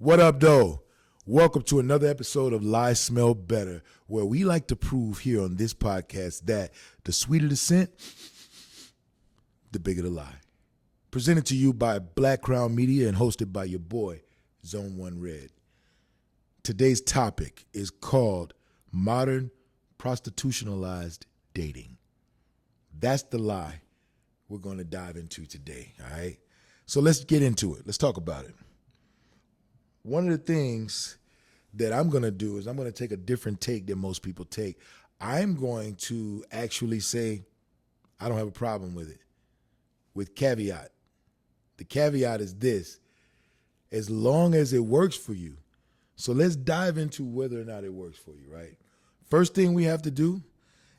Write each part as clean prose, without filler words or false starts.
What up, though? Welcome to another episode of Lies Smell Better, where we like to prove here on this podcast that the sweeter the scent, the bigger the lie. Presented to you by Black Crown Media and hosted by your boy, Zone 1 Red. Today's topic is called Modern Prostitutionalized Dating. That's the lie we're going to dive into today, all right? So let's get into it. Let's talk about it. One of the things that I'm going to do is I'm going to take a different take than most people take. I'm going to actually say I don't have a problem with it, with caveat. The caveat is this: as long as it works for you. So let's dive into whether or not it works for you, right? First thing we have to do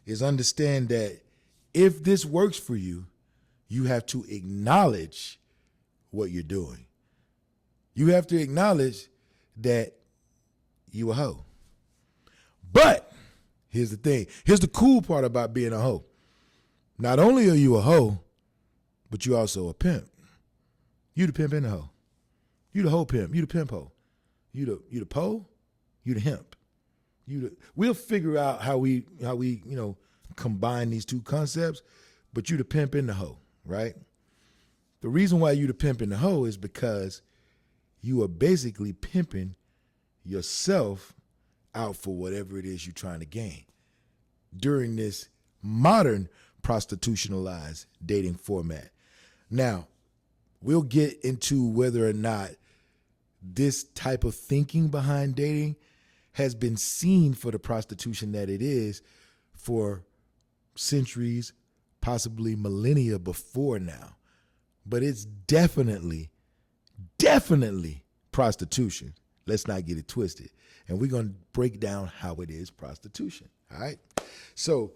is understand that if this works for you, you have to acknowledge what you're doing. You have to acknowledge that you a hoe. But here's the thing. Here's the cool part about being a hoe. Not only are you a hoe, but you also a pimp. You the pimp and the hoe. You the hoe pimp. You the pimp hoe. You the pole. You the hemp. We'll figure out how we combine these two concepts. But you the pimp and the hoe, right? The reason why you the pimp and the hoe is because you are basically pimping yourself out for whatever it is you're trying to gain during this modern prostitutionalized dating format. Now, we'll get into whether or not this type of thinking behind dating has been seen for the prostitution that it is for centuries, possibly millennia before now. But it's definitely prostitution. Let's not get it twisted. And we're going to break down how it is prostitution. All right. So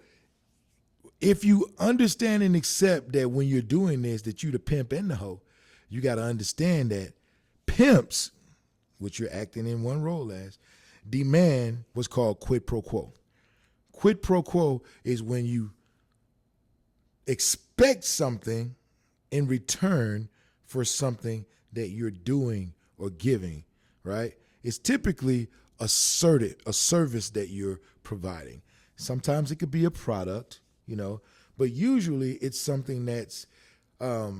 if you understand and accept that when you're doing this, that you the pimp and the hoe, you got to understand that pimps, which you're acting in one role as, demand what's called quid pro quo. Quid pro quo is when you expect something in return for something that you're doing or giving, right? It's typically a service that you're providing. Sometimes it could be a product, but usually it's something that's a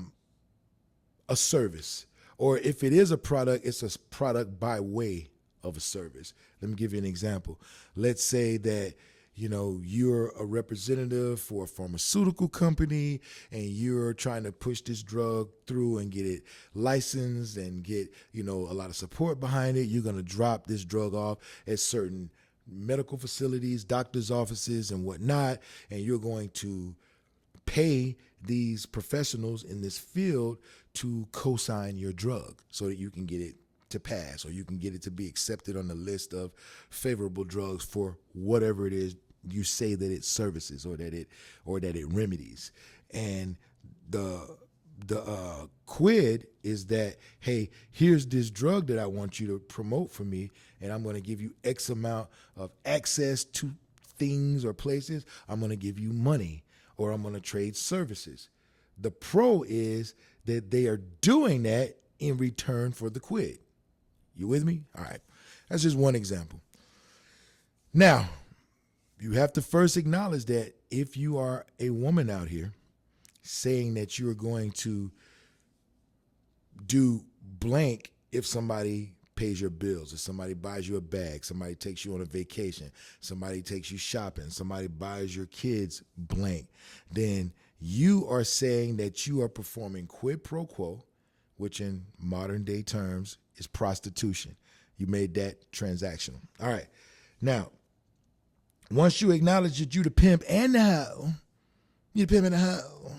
service. Or if it is a product, it's a product by way of a service. Let me give you an example. Let's say that you're a representative for a pharmaceutical company and you're trying to push this drug through and get it licensed and get, a lot of support behind it. You're going to drop this drug off at certain medical facilities, doctors' offices and whatnot, and you're going to pay these professionals in this field to co-sign your drug so that you can get it to pass or you can get it to be accepted on the list of favorable drugs for whatever it is you say that it services or that it remedies. And the quid is that, hey, here's this drug that I want you to promote for me, and I'm going to give you X amount of access to things or places. I'm going to give you money, or I'm going to trade services. The pro is that they are doing that in return for the quid. You with me? All right. That's just one example. Now, you have to first acknowledge that if you are a woman out here saying that you're going to do blank if somebody pays your bills, if somebody buys you a bag, somebody takes you on a vacation, somebody takes you shopping, somebody buys your kids blank, then you are saying that you are performing quid pro quo, which in modern day terms is prostitution. You made that transactional. All right. Now, once you acknowledge that you the pimp and the hoe, you the pimp and the hoe,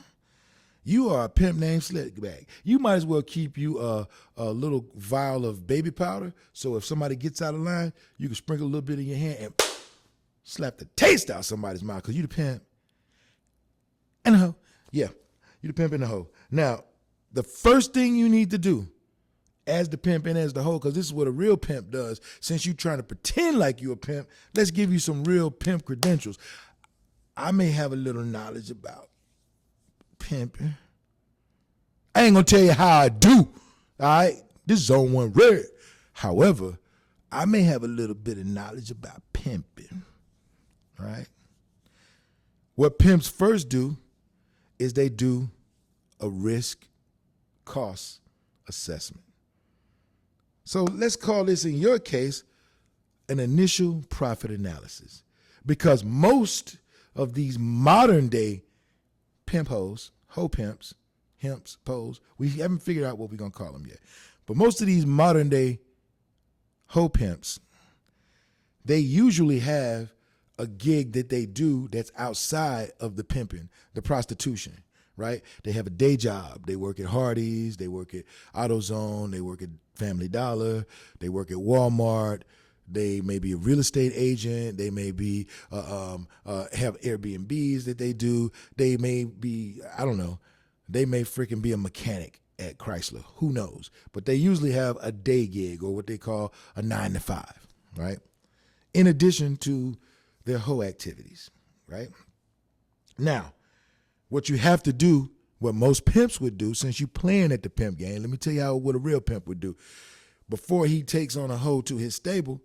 you are a pimp named Slickback. You might as well keep you a little vial of baby powder, so if somebody gets out of line, you can sprinkle a little bit in your hand and slap the taste out of somebody's mouth, because you the pimp and the hoe. Yeah, you the pimp and the hoe. Now, the first thing you need to do as the pimp and as the hoe, because this is what a real pimp does. Since you're trying to pretend like you're a pimp, let's give you some real pimp credentials. I may have a little knowledge about pimping. I ain't gonna tell you how I do. All right, this is Zone 1 Red. However, I may have a little bit of knowledge about pimping, right? What pimps first do is they do a risk cost assessment. So let's call this, in your case, an initial profit analysis, because most of these modern day pimp hoes, hoe pimps, hemps, pos, we haven't figured out what we're going to call them yet. But most of these modern day hoe pimps, they usually have a gig that they do that's outside of the pimping, the prostitution, right? They have a day job. They work at Hardee's, they work at AutoZone, they work at Family Dollar, they work at Walmart. They may be a real estate agent. They may be have Airbnbs that they do. They may be, I don't know, they may freaking be a mechanic at Chrysler. Who knows? But they usually have a day gig, or what they call a 9 to 5, right? In addition to their hoe activities, right? Now, what you have to do, what most pimps would do, since you playing at the pimp game, let me tell you what a real pimp would do. Before he takes on a hoe to his stable,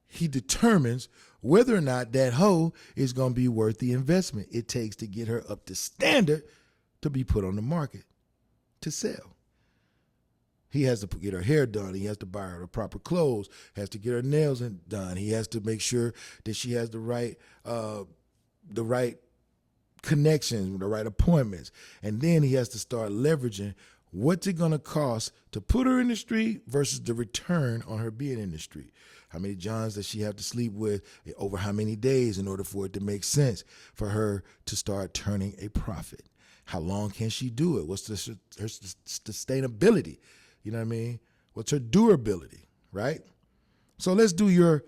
he determines whether or not that hoe is going to be worth the investment it takes to get her up to standard to be put on the market to sell. He has to get her hair done. He has to buy her the proper clothes, has to get her nails done. He has to make sure that she has the right connections, the right appointments. And then he has to start leveraging what's it going to cost to put her in the street versus the return on her being in the street. How many Johns does she have to sleep with over how many days in order for it to make sense for her to start turning a profit? How long can she do it? What's her sustainability? You know what I mean? What's her durability, right? So let's do your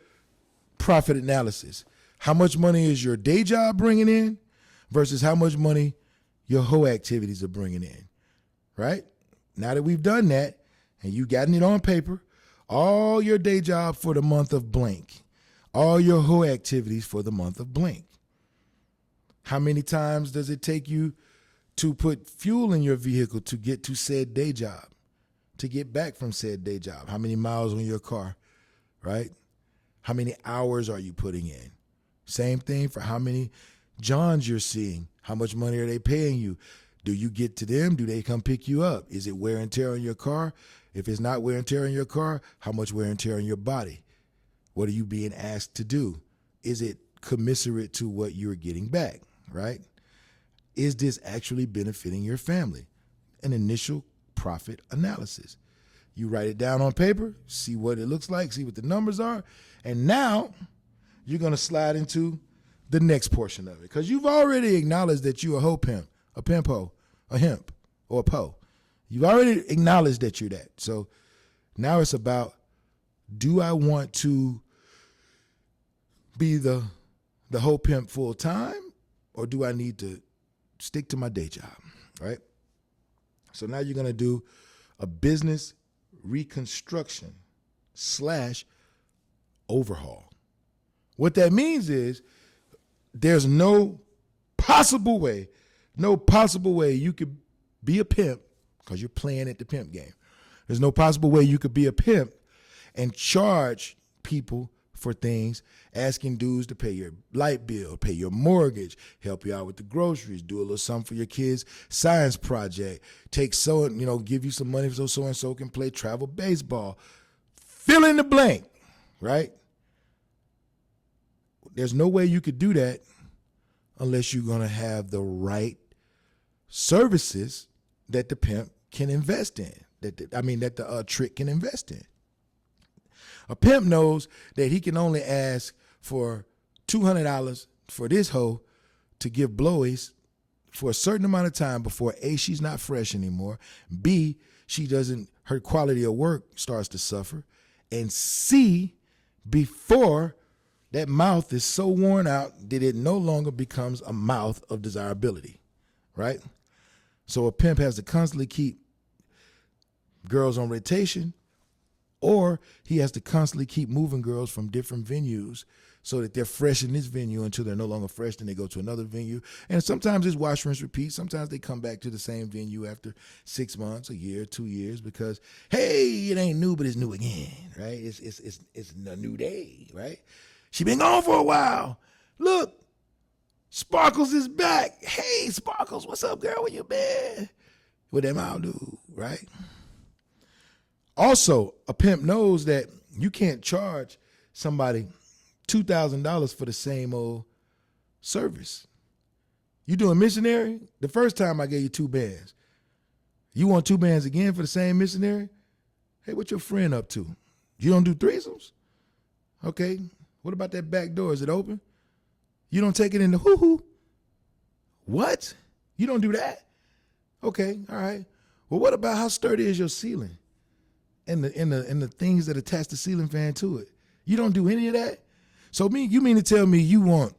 profit analysis. How much money is your day job bringing in versus how much money your hoe activities are bringing in, right? Now that we've done that and you gotten it on paper, all your day job for the month of blank, all your hoe activities for the month of blank. How many times does it take you to put fuel in your vehicle to get to said day job, to get back from said day job? How many miles on your car, right? How many hours are you putting in? Same thing for how many Johns you're seeing. How much money are they paying you? Do you get to them? Do they come pick you up? Is it wear and tear on your car? If it's not wear and tear on your car, how much wear and tear on your body? What are you being asked to do? Is it commensurate to what you're getting back, right? Is this actually benefiting your family? An initial profit analysis. You write it down on paper, see what it looks like, see what the numbers are, and now you're going to slide into the next portion of it, because you've already acknowledged that you're a hoe pimp, a pimp hoe, a hemp, or a po. You've already acknowledged that you're that. So now it's about, do I want to be the hoe pimp full time, or do I need to stick to my day job, right? So now you're going to do a business reconstruction / overhaul. What that means is there's no possible way you could be a pimp, because you're playing at the pimp game. There's no possible way you could be a pimp and charge people for things, asking dudes to pay your light bill, pay your mortgage, help you out with the groceries, do a little something for your kids' science project, take give you some money so and so can play travel baseball. Fill in the blank, right? There's no way you could do that unless you're going to have the right services that the pimp can invest in, that the trick can invest in. A pimp knows that he can only ask for $200 for this hoe to give blowies for a certain amount of time before A, she's not fresh anymore, B, her quality of work starts to suffer, and C, before that mouth is so worn out that it no longer becomes a mouth of desirability, right? So a pimp has to constantly keep girls on rotation, or he has to constantly keep moving girls from different venues so that they're fresh in this venue until they're no longer fresh, then they go to another venue. And sometimes it's wash, rinse, repeat. Sometimes they come back to the same venue after 6 months, a year, 2 years, because, hey, it ain't new, but it's new again, right? It's a new day, right? She been gone for a while. Look, Sparkles is back. Hey, Sparkles, what's up, girl? Where you been? What that mouth do, right? Also, a pimp knows that you can't charge somebody $2,000 for the same old service. You doing missionary? The first time I gave you 2 bands. You want 2 bands again for the same missionary? Hey, what your friend up to? You don't do threesomes? Okay. What about that back door? Is it open? You don't take it in the hoo-hoo? What? You don't do that? Okay, all right. Well, what about how sturdy is your ceiling? And the things that attach the ceiling fan to it. You don't do any of that? So you mean to tell me you want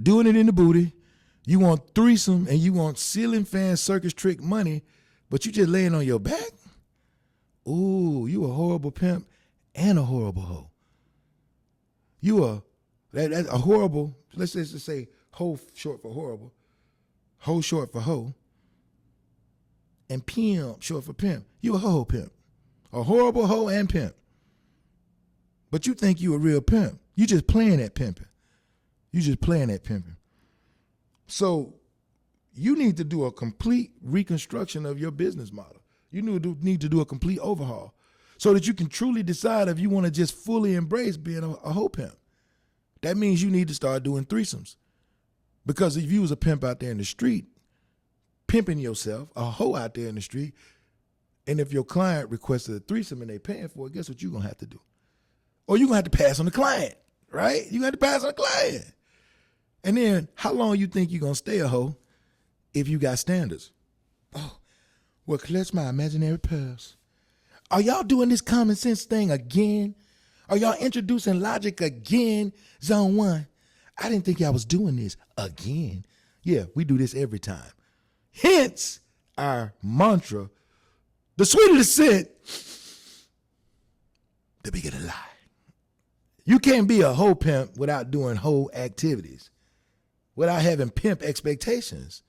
doing it in the booty, you want threesome, and you want ceiling fan circus trick money, but you just laying on your back? Ooh, you a horrible pimp and a horrible hoe. You that's a horrible, let's just say hoe short for horrible, hoe short for hoe, and pimp short for pimp. You a ho pimp. A horrible hoe and pimp. But you think you a real pimp. You just playing at pimping. You just playing at pimping. So you need to do a complete reconstruction of your business model. You need to do a complete overhaul so that you can truly decide if you want to just fully embrace being a hoe pimp. That means you need to start doing threesomes. Because if you was a pimp out there in the street, pimping yourself, a hoe out there in the street, and if your client requested a threesome and they paying for it, guess what you're going to have to do? Or you're going to have to pass on the client, right? You're going to have to pass on the client. And then how long you think you're going to stay a hoe if you got standards? Oh, well, clutch my imaginary pearls. Are y'all doing this common sense thing again? Are y'all introducing logic again? Zone 1. I didn't think y'all was doing this again. Yeah, we do this every time. Hence our mantra, the sweeter the scent, the bigger the lie. You can't be a hoe pimp without doing hoe activities, without having pimp expectations.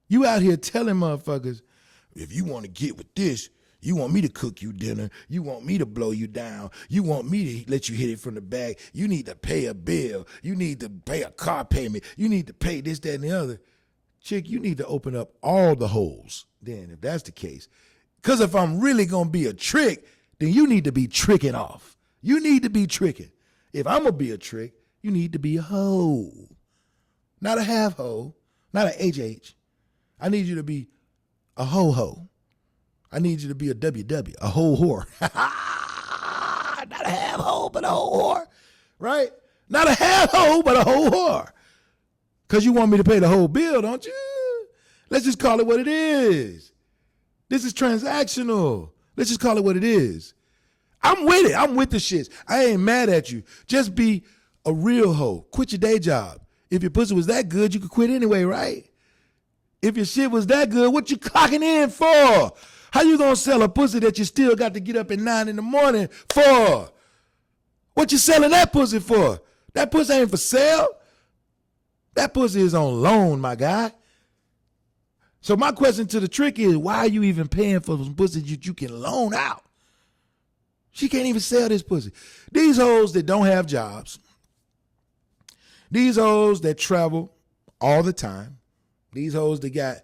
You out here telling motherfuckers, if you want to get with this, you want me to cook you dinner, you want me to blow you down, you want me to let you hit it from the back, you need to pay a bill, you need to pay a car payment, you need to pay this, that, and the other. Chick, you need to open up all the holes then, if that's the case. Because if I'm really going to be a trick, then you need to be tricking off. You need to be tricking. If I'm going to be a trick, you need to be a hoe. Not a half hoe, not a HH. I need you to be a ho-ho. I need you to be a WW, a hoe whore. Not a half hoe, but a hoe whore, right? Not a half hoe, but a hoe whore. Because you want me to pay the whole bill, don't you? Let's just call it what it is. This is transactional. Let's just call it what it is. I'm with it. I'm with the shits. I ain't mad at you. Just be a real hoe. Quit your day job. If your pussy was that good, you could quit anyway, right? If your shit was that good, what you clocking in for? How you gonna sell a pussy that you still got to get up at 9 in the morning for? What you selling that pussy for? That pussy ain't for sale. That pussy is on loan, my guy. So my question to the trick is, why are you even paying for some pussy that you can loan out? She can't even sell this pussy. These hoes that don't have jobs, these hoes that travel all the time, these hoes that got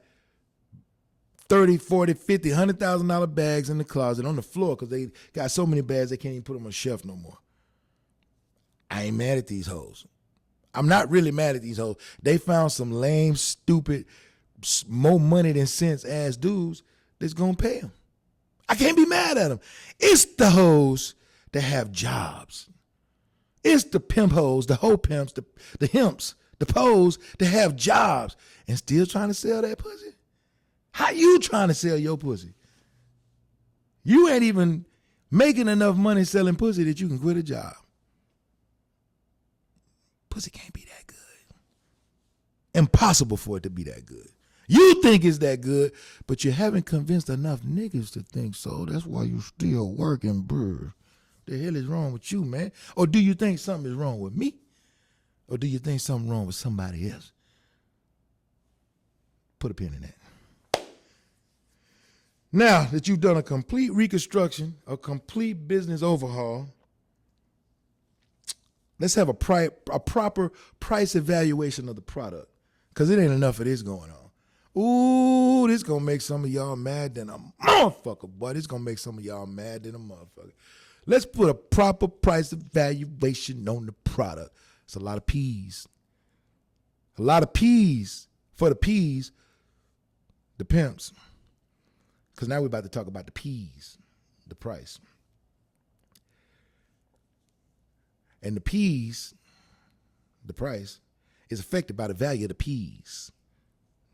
30, 40, 50, $100,000 bags in the closet on the floor because they got so many bags they can't even put them on the shelf no more. I ain't mad at these hoes. I'm not really mad at these hoes. They found some lame, stupid, more money than sense ass dudes that's gonna pay them. I can't be mad at them. It's the hoes that have jobs. It's the pimp hoes, the hoe pimps, the himps, the poes that have jobs and still trying to sell that pussy. How you trying to sell your pussy? You ain't even making enough money selling pussy that you can quit a job. Pussy can't be that good. Impossible for it to be that good. You think it's that good, but you haven't convinced enough niggas to think so. That's why you still working, bruh. The hell is wrong with you, man? Or do you think something is wrong with me? Or do you think something wrong with somebody else? Put a pin in that. Now that you've done a complete reconstruction, a complete business overhaul, let's have a proper price evaluation of the product, because it ain't enough of this going on. Ooh, this going to make some of y'all mad than a motherfucker, boy. This going to make some of y'all mad than a motherfucker. Let's put a proper price evaluation on the product. It's a lot of P's. A lot of P's for the P's, the pimps. Because now we're about to talk about the P's, the price. And the P's, the price, is affected by the value of the P's,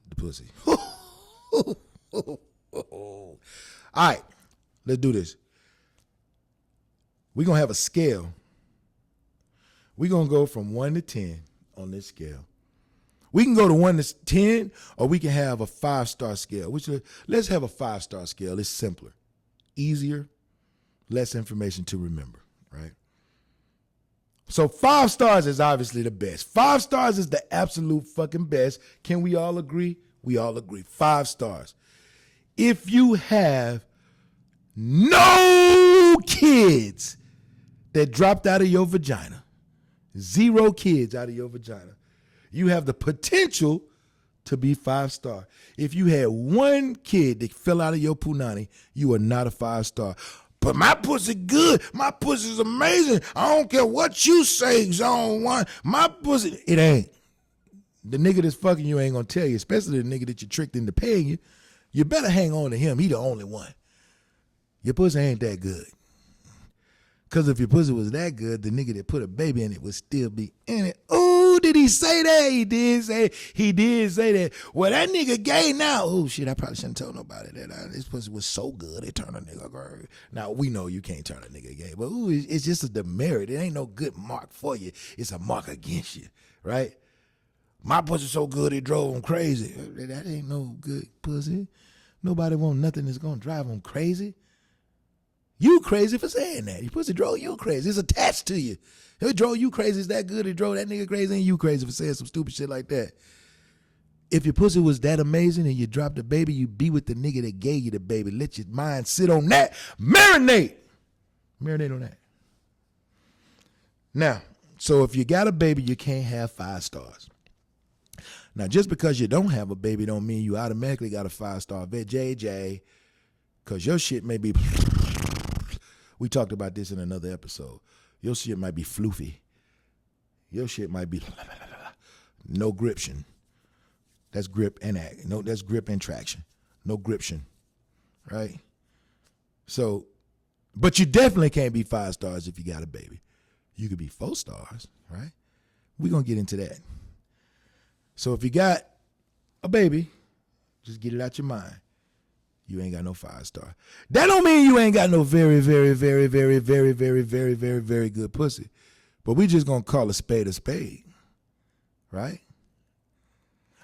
the pussy. All right, let's do this. We're going to have a scale. We're going to go from 1 to 10 on this scale. We can go to 1 to 10, or we can have a 5-star scale. Let's have a 5-star scale. It's simpler, easier, less information to remember, right? So 5 stars is obviously the best. 5 stars is the absolute fucking best. Can we all agree? We all agree. 5 stars. If you have no kids that dropped out of your vagina, 0 kids out of your vagina, you have the potential to be 5-star. If you had 1 kid that fell out of your punani, you are not a 5-star. But my pussy good. My pussy's amazing. I don't care what you say, Zone 1. My pussy, it ain't. The nigga that's fucking you ain't gonna tell you, especially the nigga that you tricked into paying you. You better hang on to him. He the only one. Your pussy ain't that good. Because if your pussy was that good, the nigga that put a baby in it would still be in it. Ooh, did he say that? He did say that. Well, that nigga gay now. Oh, shit, I probably shouldn't tell nobody that. This pussy was so good, it turned a nigga gay. Now, we know you can't turn a nigga gay, but ooh, it's just a demerit. It ain't no good mark for you. It's a mark against you, right? My pussy so good, it drove him crazy. That ain't no good pussy. Nobody want nothing that's going to drive him crazy. You crazy for saying that. Your pussy drove you crazy. It's attached to you. If it drove you crazy, it's that good. It drove that nigga crazy, and you crazy for saying some stupid shit like that. If your pussy was that amazing and you dropped a baby, you be with the nigga that gave you the baby. Let your mind sit on that. Marinate. Marinate on that. Now, so if you got a baby, you can't have 5 stars. Now, just because you don't have a baby don't mean you automatically got a 5-star vet. JJ, because your shit may be... We talked about this in another episode. Your shit might be floofy. Your shit might be no gription. That's grip and act. No, that's grip and traction. No gription. Right? So, but you definitely can't be 5 stars if you got a baby. You could be 4 stars, right? We're going to get into that. So if you got a baby, just get it out your mind. You ain't got no 5-star. That don't mean you ain't got no very, very, very, very, very, very, very, very, very good pussy. But we just gonna call a spade, right?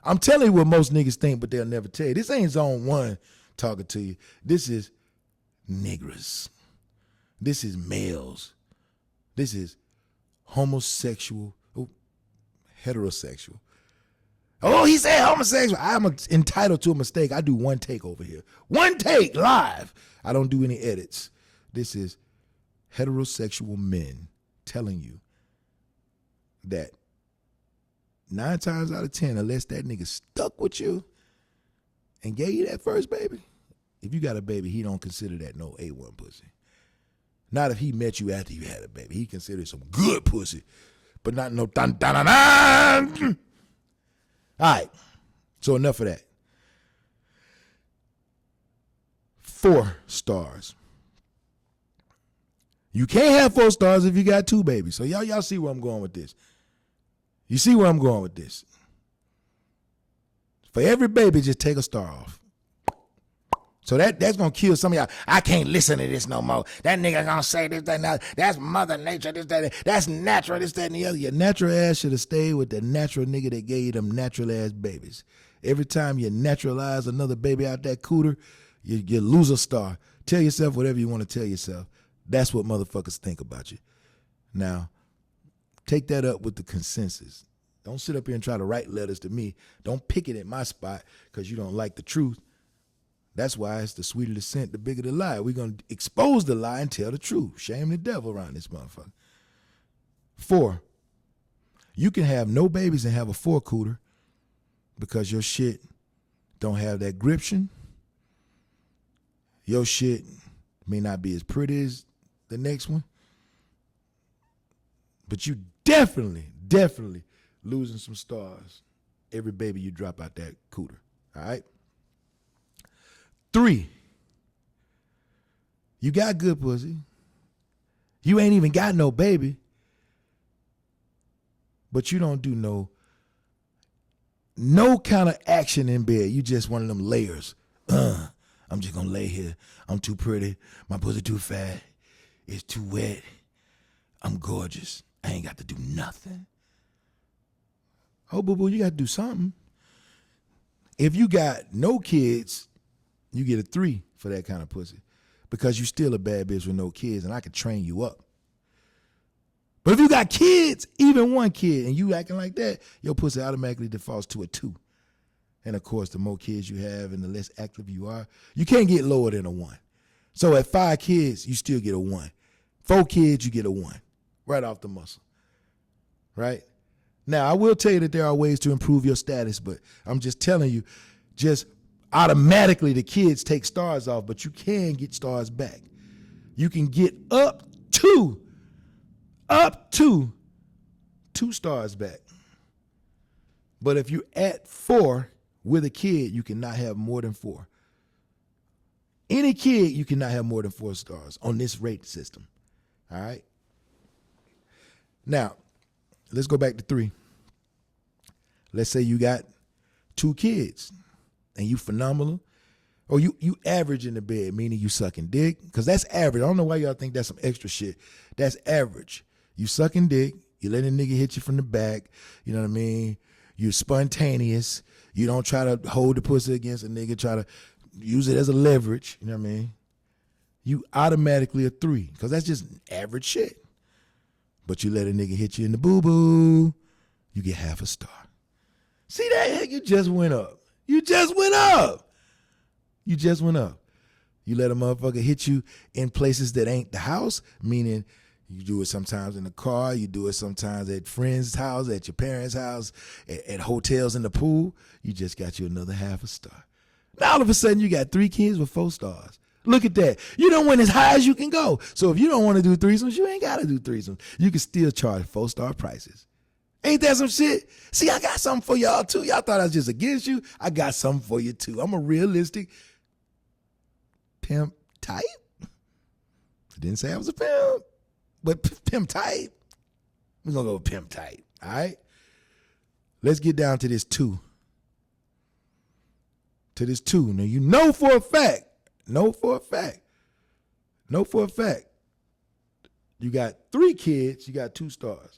I'm telling you what most niggas think, but they'll never tell you. This ain't Zone 1 talking to you. This is niggas. This is males. This is homosexual, heterosexual. Oh, he said homosexual. I'm entitled to a mistake. I do 1 take over here. 1 take live. I don't do any edits. This is heterosexual men telling you that 9 times out of 10, unless that nigga stuck with you and gave you that first baby, if you got a baby, he don't consider that no A1 pussy. Not if he met you after you had a baby. He considers some good pussy, but not no dun-dun-dun-dun. All right, so enough of that. 4 stars. You can't have 4 stars if you got 2 babies. So y'all see where I'm going with this. You see where I'm going with this. For every baby, just take a star off. So that's going to kill some of y'all. I can't listen to this no more. That nigga going to say this, that, and that. That's mother nature, this, that, that's natural, this, that, and the other. Your natural ass should have stayed with the natural nigga that gave you them natural ass babies. Every time you naturalize another baby out that cooter, you lose a star. Tell yourself whatever you want to tell yourself. That's what motherfuckers think about you. Now, take that up with the consensus. Don't sit up here and try to write letters to me. Don't pick it at my spot because you don't like the truth. That's why it's the sweeter the scent, the bigger the lie. We're going to expose the lie and tell the truth. Shame the devil around this motherfucker. 4, you can have no babies and have a 4-cooter because your shit don't have that gription. Your shit may not be as pretty as the next one, but you definitely losing some stars every baby you drop out that cooter. All right? 3, you got good pussy. You ain't even got no baby, but you don't do no kind of action in bed. You just one of them layers. I'm just gonna lay here. I'm too pretty. My pussy too fat. It's too wet. I'm gorgeous. I ain't got to do nothing. Oh, boo-boo, you got to do something. If you got no kids, you get a 3 for that kind of pussy because you still a bad bitch with no kids, and I could train you up. But if you got kids, even one kid, and you acting like that, your pussy automatically defaults to a 2. And of course, the more kids you have and the less active you are, you can't get lower than a 1. So at 5 kids, you still get a 1. 4 kids, you get a 1. Right off the muscle. Right? Now, I will tell you that there are ways to improve your status, but I'm just telling you, just automatically the kids take stars off, but you can get stars back. You can get up to 2 stars back. But if you're at 4 with a kid, you cannot have more than 4. Any kid, you cannot have more than 4 stars on this rate system. All right? Now, let's go back to 3. Let's say you got 2 kids and you phenomenal, or you average in the bed, meaning you sucking dick, because that's average. I don't know why y'all think that's some extra shit. That's average. You sucking dick, you let a nigga hit you from the back, you know what I mean? You're spontaneous. You don't try to hold the pussy against a nigga, try to use it as a leverage, you know what I mean? You automatically a 3, because that's just average shit. But you let a nigga hit you in the boo-boo, you get half a star. See that? You just went up. You just went up. You just went up. You let a motherfucker hit you in places that ain't the house, meaning you do it sometimes in the car, you do it sometimes at friends' house, at your parents' house, at hotels in the pool. You just got you another half a star. Now all of a sudden you got 3 kids with 4 stars. Look at that. You don't went as high as you can go. So if you don't want to do threesomes, you ain't got to do threesomes. You can still charge 4-star prices. Ain't that some shit? See, I got something for y'all too. Y'all thought I was just against you. I got something for you too. I'm a realistic pimp type. I didn't say I was a pimp, but pimp type. We're going to go with pimp type. All right? Let's get down to this 2. To this 2. Now, you know for a fact, you got 3 kids, you got 2 stars.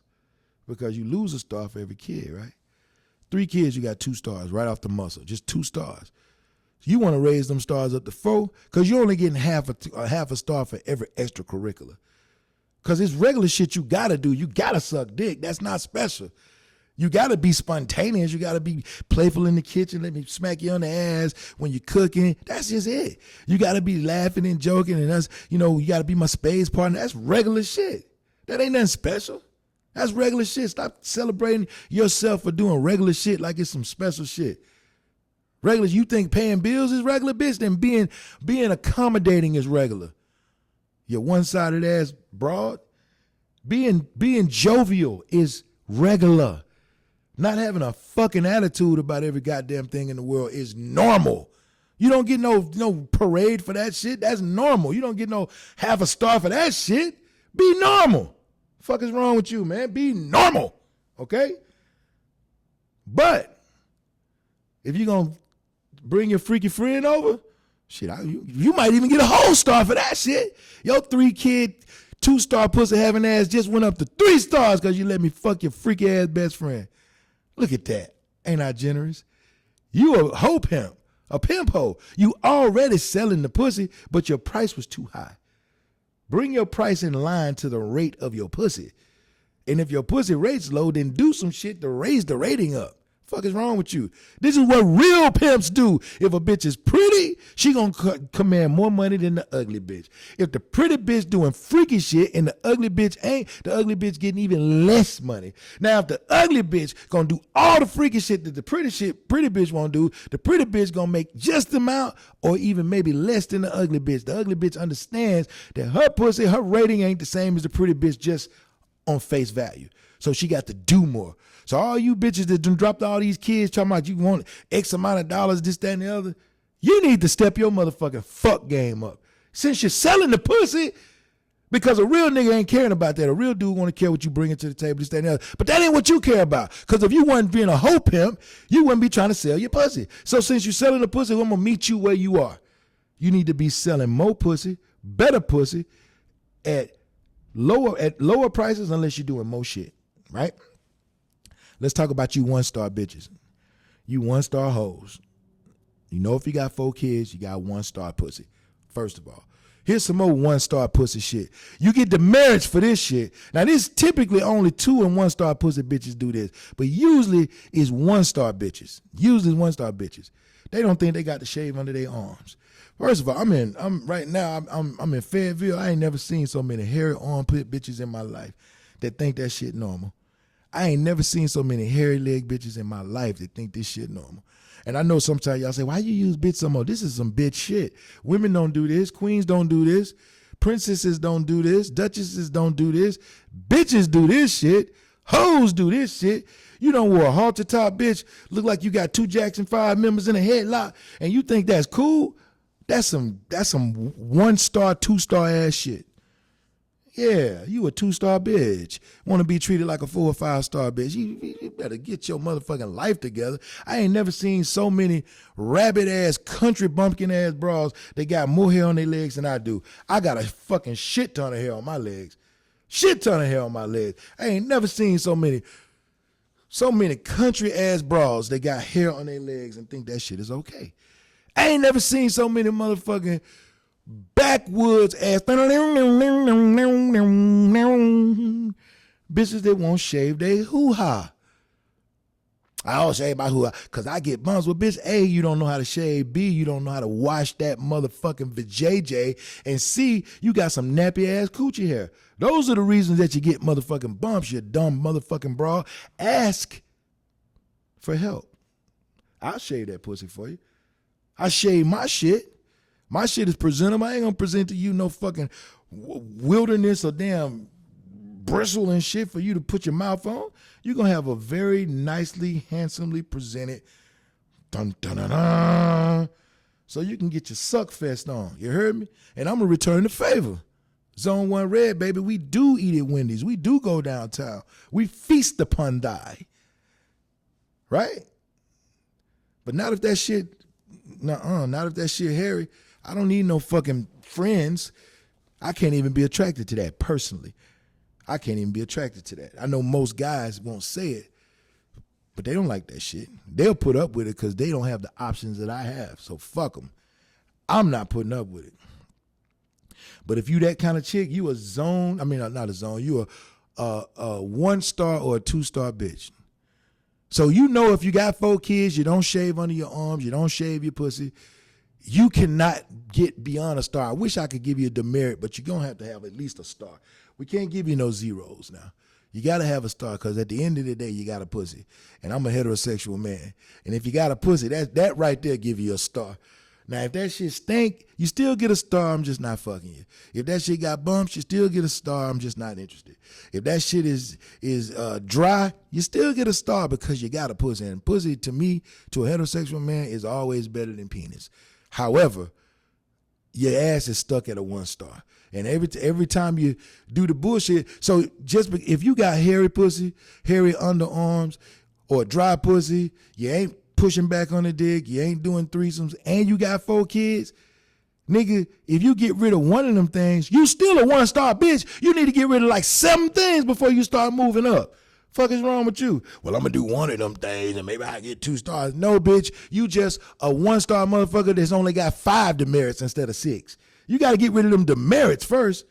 Because you lose a star for every kid, right? 3 kids, you got 2 stars right off the muscle, just 2 stars. You want to raise them stars up to 4 because you're only getting half a star for every extracurricular. Because it's regular shit you got to do. You got to suck dick. That's not special. You got to be spontaneous. You got to be playful in the kitchen. Let me smack you on the ass when you're cooking. That's just it. You got to be laughing and joking. And that's, you got to be my spades partner. That's regular shit. That ain't nothing special. That's regular shit. Stop celebrating yourself for doing regular shit like it's some special shit. Regular, you think paying bills is regular, bitch? Then being accommodating is regular. You one-sided ass broad. Being jovial is regular. Not having a fucking attitude about every goddamn thing in the world is normal. You don't get no parade for that shit. That's normal. You don't get no half a star for that shit. Be normal. Fuck is wrong with you, man? Be normal, okay? But if you're going to bring your freaky friend over, shit, you might even get a whole star for that shit. Your 3-kid, 2-star pussy having ass just went up to 3 stars because you let me fuck your freaky ass best friend. Look at that. Ain't I generous? You a hoe pimp, a pimp hoe. You already selling the pussy, but your price was too high. Bring your price in line to the rate of your pussy. And if your pussy rate's low, then do some shit to raise the rating up. Fuck is wrong with you? This is what real pimps do. If a bitch is pretty, she gonna command more money than the ugly bitch. If the pretty bitch doing freaky shit and the ugly bitch ain't, the ugly bitch getting even less money. Now, if the ugly bitch gonna do all the freaky shit that the pretty bitch won't do, the pretty bitch gonna make just the amount or even maybe less than the ugly bitch. The ugly bitch understands that her pussy, her rating ain't the same as the pretty bitch just on face value. So she got to do more. So all you bitches that done dropped all these kids talking about you want X amount of dollars, this, that, and the other, you need to step your motherfucking fuck game up. Since you're selling the pussy, because a real nigga ain't caring about that. A real dude want to care what you bring to the table, this, that, and the other. But that ain't what you care about. Because if you wasn't being a hoe pimp, you wouldn't be trying to sell your pussy. So since you're selling the pussy, I'm going to meet you where you are. You need to be selling more pussy, better pussy, at lower prices unless you're doing more shit, right? Let's talk about you one-star bitches. You one-star hoes. You know if you got 4 kids, you got one-star pussy. First of all, here's some more one-star pussy shit. You get demerits for this shit. Now, this typically only 2 and 1-star pussy bitches do this, but usually it's 1-star bitches. Usually it's 1-star bitches. They don't think they got the shave under their arms. First of all, I'm right now in Fayetteville. I ain't never seen so many hairy armpit bitches in my life that think that shit normal. I ain't never seen so many hairy leg bitches in my life that think this shit normal. And I know sometimes y'all say, why you use bitch so much? This is some bitch shit. Women don't do this. Queens don't do this. Princesses don't do this. Duchesses don't do this. Bitches do this shit. Hoes do this shit. You done wore a halter top bitch, look like you got 2 Jackson 5 members in a headlock, and you think that's cool? That's some 1-star, 2-star ass shit. Yeah, you a 2-star bitch. Want to be treated like a 4 or 5-star bitch. You better get your motherfucking life together. I ain't never seen so many rabbit ass, country bumpkin ass bras that got more hair on their legs than I do. I got a fucking shit ton of hair on my legs. Shit ton of hair on my legs. I ain't never seen so many country ass bras that got hair on their legs and think that shit is okay. I ain't never seen so many motherfucking backwoods ass bitches that won't shave their hoo-ha. I don't shave my hoo-ha because I get bumps. Well, bitch, A, you don't know how to shave. B, you don't know how to wash that motherfucking vajayjay. And C, you got some nappy ass coochie hair. Those are the reasons that you get motherfucking bumps, you dumb motherfucking broad. Ask for help. I'll shave that pussy for you. I shave my shit. My shit is presentable. I ain't gonna present to you no fucking wilderness or damn bristle and shit for you to put your mouth on. You're gonna have a very nicely, handsomely presented dun dun dun dun, so you can get your suck fest on. You heard me? And I'm gonna return the favor. Zone 1 Red, baby. We do eat at Wendy's. We do go downtown. We feast upon thy. Right? But not if that shit, not if that shit hairy. I don't need no fucking friends. I can't even be attracted to that personally. I can't even be attracted to that. I know most guys won't say it, but they don't like that shit. They'll put up with it because they don't have the options that I have. So fuck them. I'm not putting up with it. But if you that kind of chick, you a zone, I mean, not a zone, you a 1-star or a 2-star bitch. So you know if you got 4 kids, you don't shave under your arms, you don't shave your pussy, you cannot get beyond a star. I wish I could give you a demerit, but you're going to have at least a star. We can't give you no zeros now. You got to have a star because at the end of the day, you got a pussy. And I'm a heterosexual man. And if you got a pussy, that right there give you a star. Now, if that shit stink, you still get a star, I'm just not fucking you. If that shit got bumps, you still get a star, I'm just not interested. If that shit is dry, you still get a star because you got a pussy. And pussy, to me, to a heterosexual man, is always better than penis. However, your ass is stuck at a 1-star. And every time you do the bullshit, so just if you got hairy pussy, hairy underarms, or dry pussy, you ain't pushing back on the dick, you ain't doing threesomes, and you got 4 kids, nigga, if you get rid of one of them things, you still a 1-star bitch. You need to get rid of like 7 things before you start moving up. Fuck is wrong with you? Well, I'm gonna do one of them things and maybe I get 2 stars. No, bitch, you just a 1-star motherfucker that's only got 5 demerits instead of 6. You gotta get rid of them demerits first.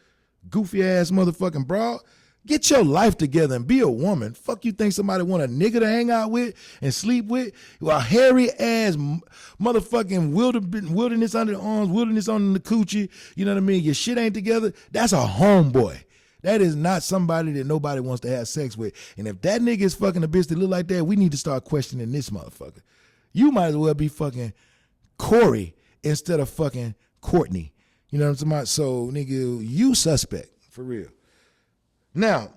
Goofy ass motherfucking broad. Get your life together and be a woman. Fuck you think somebody want a nigga to hang out with and sleep with? Well, hairy ass motherfucking wilderness under the arms, wilderness on the coochie. You know what I mean? Your shit ain't together. That's a homeboy. That is not somebody that nobody wants to have sex with. And if that nigga is fucking a bitch that look like that, we need to start questioning this motherfucker. You might as well be fucking Corey instead of fucking Courtney. You know what I'm talking about? So, nigga, you suspect, for real. Now,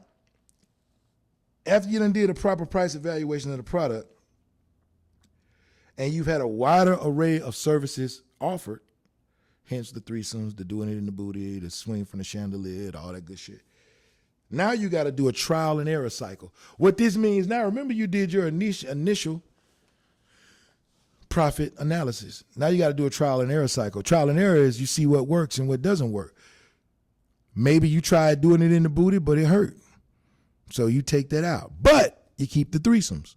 after you done did a proper price evaluation of the product and you've had a wider array of services offered, hence the threesomes, the doing it in the booty, the swing from the chandelier, all that good shit. Now you got to do a trial and error cycle. What this means now, remember you did your initial profit analysis. Now you got to do a trial and error cycle. Trial and error is you see what works and what doesn't work. Maybe you tried doing it in the booty, but it hurt. So you take that out. But you keep the threesomes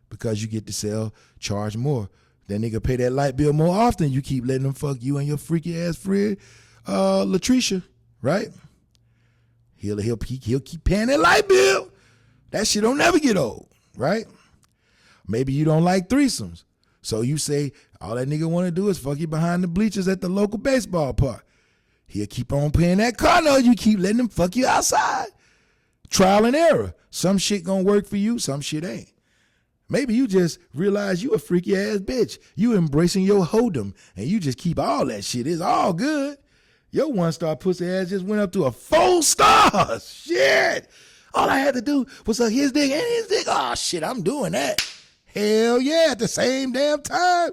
because you get to charge more. That nigga pay that light bill more often. You keep letting them fuck you and your freaky ass friend, Latricia, right? He'll keep paying that light bill. That shit don't never get old, right? Maybe you don't like threesomes. So you say, all that nigga want to do is fuck you behind the bleachers at the local baseball park. He'll keep on paying that car note. You keep letting him fuck you outside. Trial and error. Some shit gonna work for you, some shit ain't. Maybe you just realize you a freaky ass bitch. You embracing your hoedom and you just keep all that shit. It's all good. Your 1-star pussy ass just went up to a 4 stars. Shit. All I had to do was suck his dick and his dick. Oh shit, I'm doing that. Hell yeah, at the same damn time.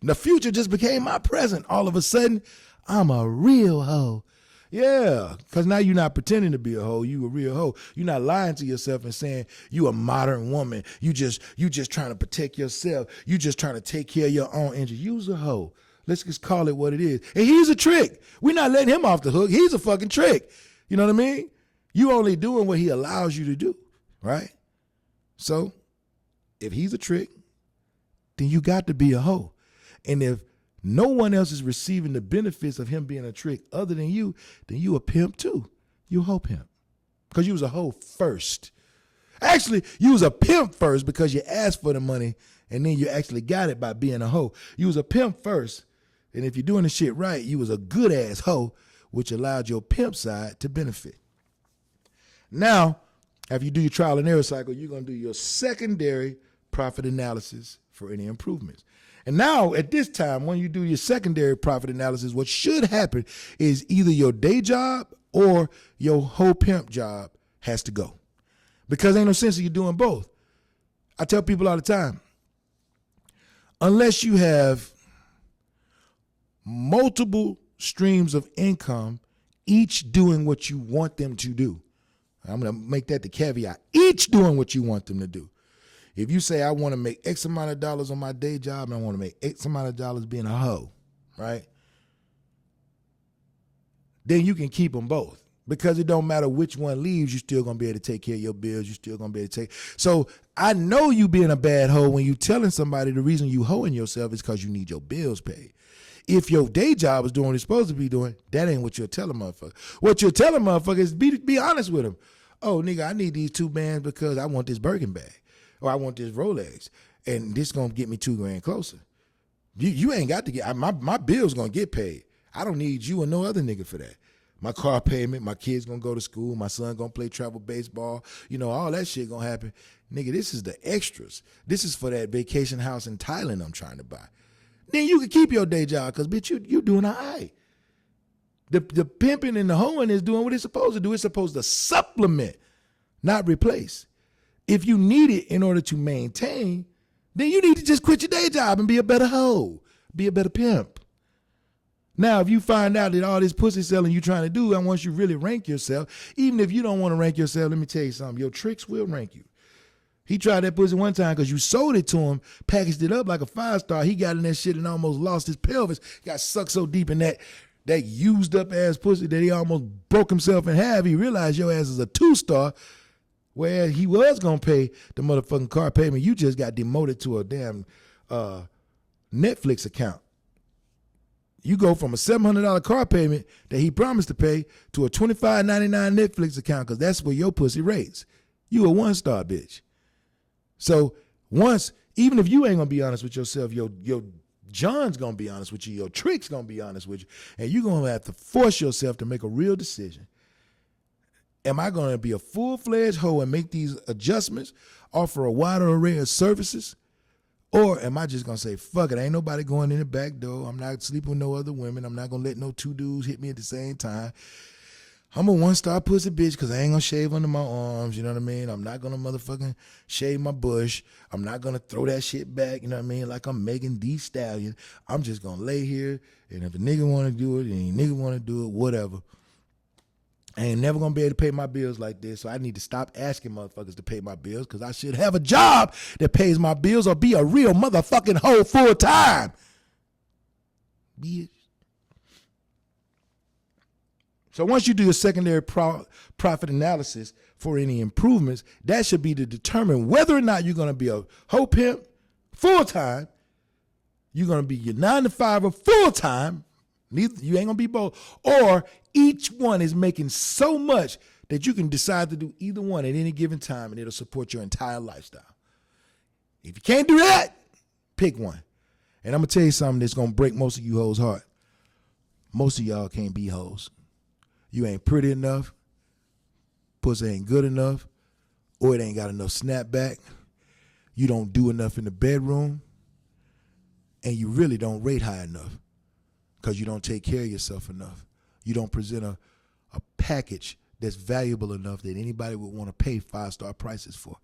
The future just became my present. All of a sudden, I'm a real hoe. Yeah, because now you're not pretending to be a hoe. You a real hoe. You're not lying to yourself and saying you a modern woman. You just trying to protect yourself. You just trying to take care of your own interest. You's a hoe. Let's just call it what it is. And he's a trick. We're not letting him off the hook. He's a fucking trick. You know what I mean? You only doing what he allows you to do, right? So if he's a trick, then you got to be a hoe. And if no one else is receiving the benefits of him being a trick other than you, then you a pimp too. You a hoe pimp. Because you was a hoe first. Actually, you was a pimp first because you asked for the money and then you actually got it by being a hoe. You was a pimp first. And if you're doing the shit right, you was a good ass hoe, which allowed your pimp side to benefit. Now, after you do your trial and error cycle, you're going to do your secondary profit analysis for any improvements. And now at this time, when you do your secondary profit analysis, what should happen is either your day job or your whole pimp job has to go. Because ain't no sense of you doing both. I tell people all the time, unless you have multiple streams of income, each doing what you want them to do. I'm going to make that the caveat. Each doing what you want them to do. If you say, I want to make X amount of dollars on my day job and I want to make X amount of dollars being a hoe, right? Then you can keep them both. Because it don't matter which one leaves, you're still going to be able to take care of your bills. You're still going to be able to take. So I know you being a bad hoe when you telling somebody the reason you hoeing yourself is because you need your bills paid. If your day job is doing what it's supposed to be doing, that ain't what you're telling motherfucker. What you're telling motherfucker is be honest with them. Oh, nigga, I need these 2 bands because I want this Birkin bag. Or I want this Rolex. And this going to get me $2,000 closer. You ain't got to get, my bill's going to get paid. I don't need you or no other nigga for that. My car payment, my kids gonna go to school, my son gonna play travel baseball, all that shit gonna happen. Nigga, this is the extras. This is for that vacation house in Thailand I'm trying to buy. Then you can keep your day job, because bitch, you doing all right. The pimping and the hoeing is doing what it's supposed to do. It's supposed to supplement, not replace. If you need it in order to maintain, then you need to just quit your day job and be a better hoe, be a better pimp. Now, if you find out that all this pussy selling you trying to do, and once you really rank yourself, even if you don't want to rank yourself, let me tell you something, your tricks will rank you. He tried that pussy one time because you sold it to him, packaged it up like a 5-star. He got in that shit and almost lost his pelvis. Got sucked so deep in that used up ass pussy that he almost broke himself in half. He realized your ass is a 2-star, where he was going to pay the motherfucking car payment. You just got demoted to a damn Netflix account. You go from a $700 car payment that he promised to pay to a $25.99 Netflix account because that's where your pussy rates. You a one-star bitch. So once, even if you ain't going to be honest with yourself, your John's going to be honest with you, your Trick's going to be honest with you, and you're going to have to force yourself to make a real decision. Am I going to be a full-fledged hoe and make these adjustments, offer a wider array of services? Or am I just going to say, fuck it, ain't nobody going in the back door. I'm not sleeping with no other women. I'm not going to let no two dudes hit me at the same time. I'm a one-star pussy bitch because I ain't going to shave under my arms, you know what I mean? I'm not going to motherfucking shave my bush. I'm not going to throw that shit back, you know what I mean? Like I'm Megan Thee Stallion. I'm just going to lay here, and if a nigga want to do it, and a nigga want to do it, whatever. I ain't never going to be able to pay my bills like this, so I need to stop asking motherfuckers to pay my bills because I should have a job that pays my bills or be a real motherfucking hoe full time. Bitch. So once you do your secondary profit analysis for any improvements, that should be to determine whether or not you're going to be a hoe pimp full time, you're going to be your 9 to 5 or full time, neither, you ain't going to be both, or each one is making so much that you can decide to do either one at any given time and it'll support your entire lifestyle. If you can't do that, pick one. And I'm going to tell you something that's going to break most of you hoes' heart. Most of y'all can't be hoes. You ain't pretty enough, pussy ain't good enough, or it ain't got enough snapback. You don't do enough in the bedroom, and you really don't rate high enough because you don't take care of yourself enough. You don't present a package that's valuable enough that anybody would want to pay 5-star prices for.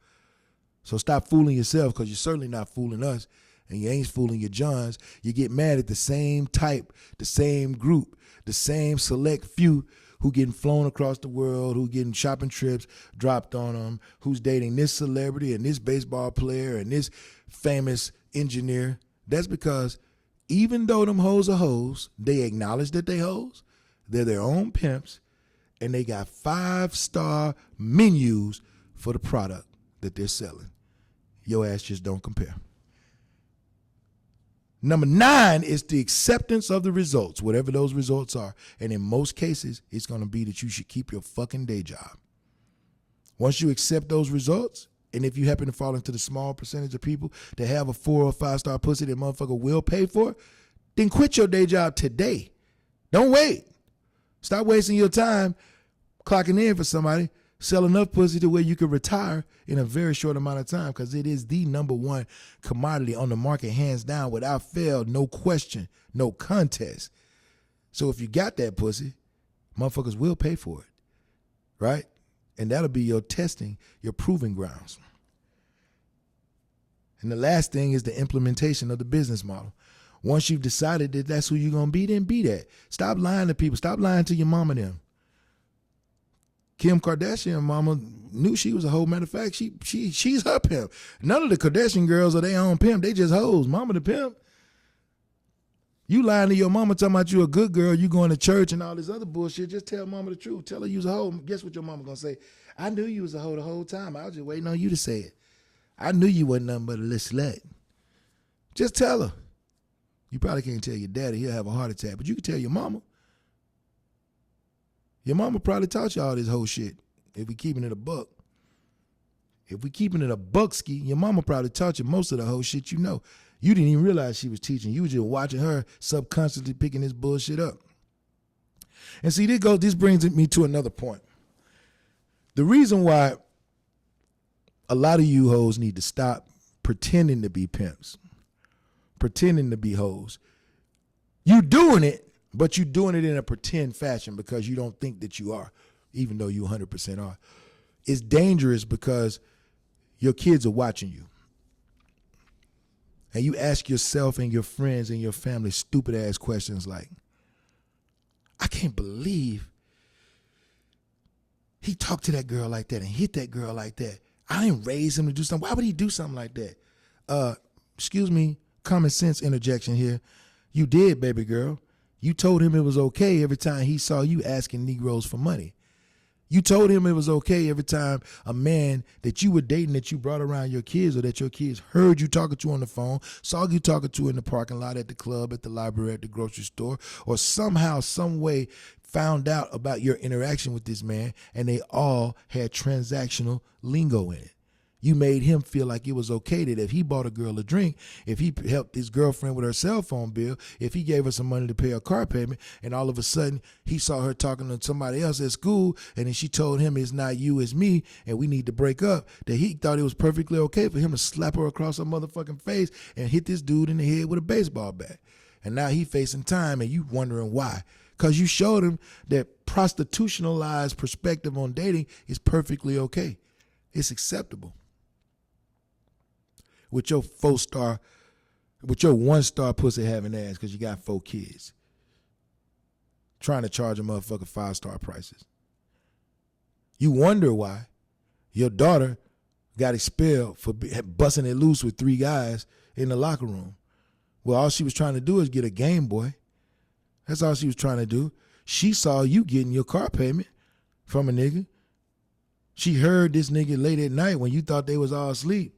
So stop fooling yourself because you're certainly not fooling us, and you ain't fooling your Johns. You get mad at the same type, the same group, the same select few who getting flown across the world, who getting shopping trips dropped on them, who's dating this celebrity and this baseball player and this famous engineer. That's because even though them hoes are hoes, they acknowledge that they hoes, they're their own pimps, and they got 5-star menus for the product that they're selling. Your ass just don't compare. Number 9 is the acceptance of the results, whatever those results are. And in most cases, it's going to be that you should keep your fucking day job. Once you accept those results, and if you happen to fall into the small percentage of people that have a 4 or 5-star pussy that motherfucker will pay for, then quit your day job today. Don't wait. Stop wasting your time clocking in for somebody, sell enough pussy to where you can retire in a very short amount of time because it is the number one commodity on the market, hands down, without fail, no question, no contest. So if you got that pussy, motherfuckers will pay for it, right? And that'll be your testing, your proving grounds. And the last thing is the implementation of the business model. Once you've decided that that's who you're going to be, then be that. Stop lying to people. Stop lying to your mama them. Kim Kardashian mama knew she was a hoe. Matter of fact, she's her pimp. None of the Kardashian girls are their own pimp. They just hoes. Mama the pimp. You lying to your mama talking about you a good girl, you going to church and all this other bullshit. Just tell mama the truth. Tell her you was a hoe. Guess what your mama going to say? I knew you was a hoe the whole time. I was just waiting on you to say it. I knew you wasn't nothing but a little slut. Just tell her. You probably can't tell your daddy. He'll have a heart attack. But you can tell your mama. Your mama probably taught you all this whole shit if we keeping it a buck. If we keeping it a buckski, your mama probably taught you most of the whole shit you know. You didn't even realize she was teaching. You was just watching her subconsciously picking this bullshit up. And see, this brings me to another point. The reason why a lot of you hoes need to stop pretending to be pimps, pretending to be hoes. You doing it, but you doing it in a pretend fashion because you don't think that you are, even though you 100% are. It's dangerous because your kids are watching you. And you ask yourself and your friends and your family stupid ass questions like, I can't believe he talked to that girl like that and hit that girl like that. I didn't raise him to do something. Why would he do something like that? Excuse me, common sense interjection here. You did, baby girl. You told him it was okay every time he saw you asking Negroes for money. You told him it was okay every time a man that you were dating, that you brought around your kids, or that your kids heard you talking to on the phone, saw you talking to in the parking lot, at the club, at the library, at the grocery store, or somehow, some way found out about your interaction with this man, and they all had transactional lingo in it. You made him feel like it was okay that if he bought a girl a drink, if he helped his girlfriend with her cell phone bill, if he gave her some money to pay her car payment, and all of a sudden he saw her talking to somebody else at school, and then she told him it's not you, it's me, and we need to break up, that he thought it was perfectly okay for him to slap her across her motherfucking face and hit this dude in the head with a baseball bat. And now he facing time, and you wondering why. Because you showed him that prostitutionalized perspective on dating is perfectly okay. It's acceptable. With your 4-star, with your 1-star pussy having ass because you got 4 kids. Trying to charge a motherfucker 5-star prices. You wonder why your daughter got expelled for busting it loose with 3 guys in the locker room. Well, all she was trying to do is get a Game Boy. That's all she was trying to do. She saw you getting your car payment from a nigga. She heard this nigga late at night when you thought they was all asleep,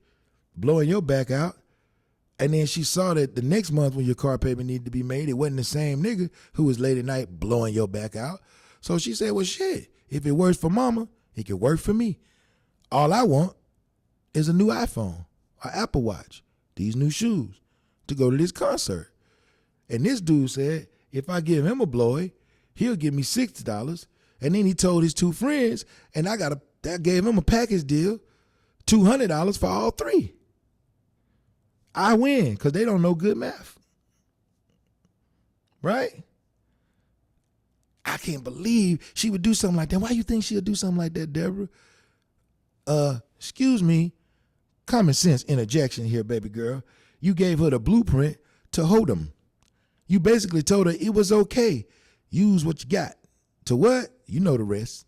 blowing your back out. And then she saw that the next month when your car payment needed to be made, it wasn't the same nigga who was late at night blowing your back out. So she said, well, shit, if it works for mama, it can work for me. All I want is a new iPhone, an Apple Watch, these new shoes to go to this concert. And this dude said, if I give him a blowy, he'll give me $60. And then he told his 2 friends, and I gave him a package deal, $200 for all 3. I win because they don't know good math. Right? I can't believe she would do something like that. Why you think she'll do something like that, Deborah? Excuse me, common sense interjection here, baby girl. You gave her the blueprint to hold them. You basically told her it was okay. Use what you got. To what? You know the rest.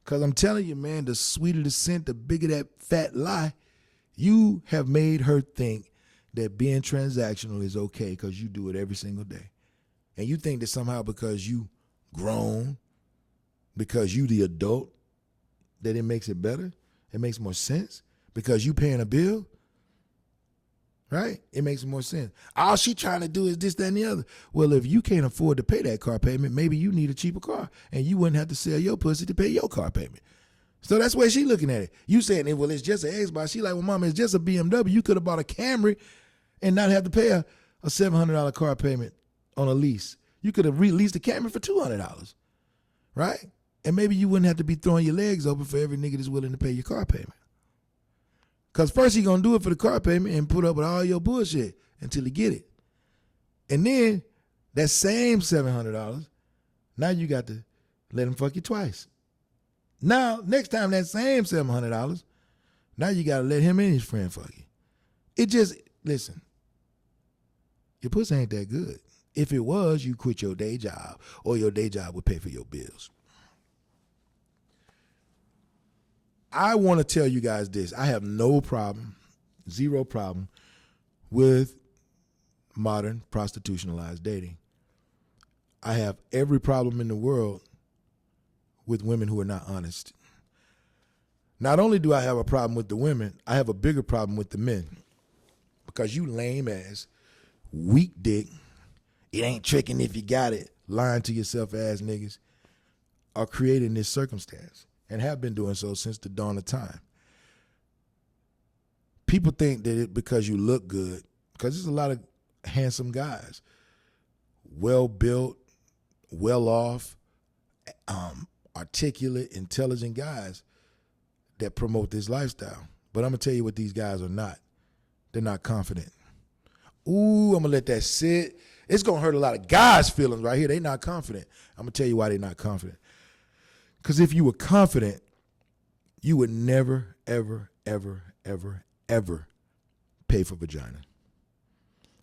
Because I'm telling you, man, the sweeter the scent, the bigger that fat lie. You have made her think that being transactional is okay because you do it every single day. And you think that somehow because you grown, because you the adult, that it makes it better? It makes more sense? Because you paying a bill? Right? It makes more sense. All she trying to do is this, that, and the other. Well, if you can't afford to pay that car payment, maybe you need a cheaper car, and you wouldn't have to sell your pussy to pay your car payment. So that's where she looking at it. You saying, well, it's just an Xbox. She like, well, mama, it's just a BMW. You could have bought a Camry and not have to pay a $700 car payment on a lease. You could have leased the Camry for $200, right? And maybe you wouldn't have to be throwing your legs open for every nigga that's willing to pay your car payment. Because first he going to do it for the car payment and put up with all your bullshit until he get it. And then that same $700, now you got to let him fuck you twice. Now, next time that same $700, now you got to let him and his friend fuck you. It just, listen, your pussy ain't that good. If it was, you quit your day job or your day job would pay for your bills. I want to tell you guys this. I have no problem, zero problem with modern prostitutionalized dating. I have every problem in the world with women who are not honest. Not only do I have a problem with the women, I have a bigger problem with the men. Because you lame ass, weak dick, it ain't tricking if you got it, lying to yourself ass niggas are creating this circumstance and have been doing so since the dawn of time. People think that it because you look good, because there's a lot of handsome guys, well-built, well-off, articulate, intelligent guys that promote this lifestyle. But I'm going to tell you what these guys are not. They're not confident. Ooh, I'm going to let that sit. It's going to hurt a lot of guys' feelings right here. They're not confident. I'm going to tell you why they're not confident. Because if you were confident, you would never, ever, ever, ever, ever pay for vagina.